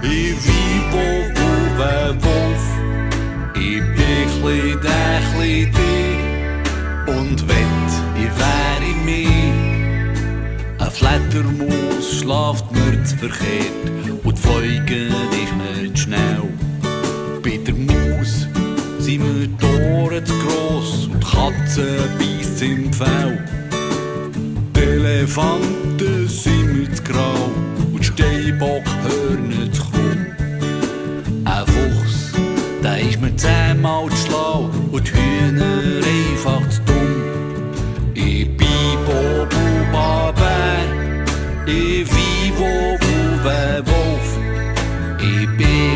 Ich wie Wolf, ich bin der dich und wett, ich wäre mehr. Ein Fledermaus schlaft mir zu verkehrt und die Fliegen ist mir zu schnell. Bei der Maus sind mir die Ohren zu gross und die Katze beisst im Fell. Die Elefanten sind mir zu grau und die Steinbockhörner zu krumm. Ein Fuchs, der ist mir 10-mal zu schlau und die Hühner einfach zu dumm. Ich bin Bär, ich wie Wolf, ich bin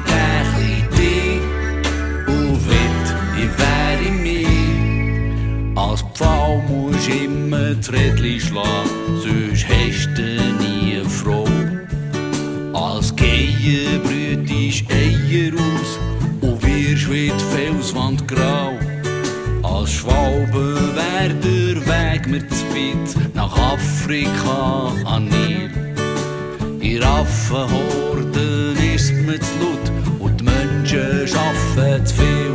der dich und wett, ich wäre mehr. Als Pfau musst immer das Rädchen schlagen, sonst hast du nie eine Frau. Als Geier brütest Eier aus und wirst wie die Felswand grau. Als Schwalbe wär der Weg mir zu weit nach Afrika an Nil. In Affenhorden ist mir zu laut und die Menschen arbeiten zu viel.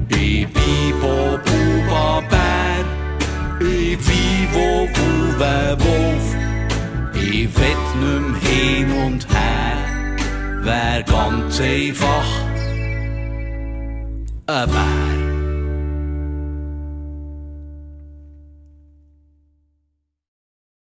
Ich bin Bär, ich wie Wolf, ich wett nicht mehr hin und her, wär ganz einfach ein Bär.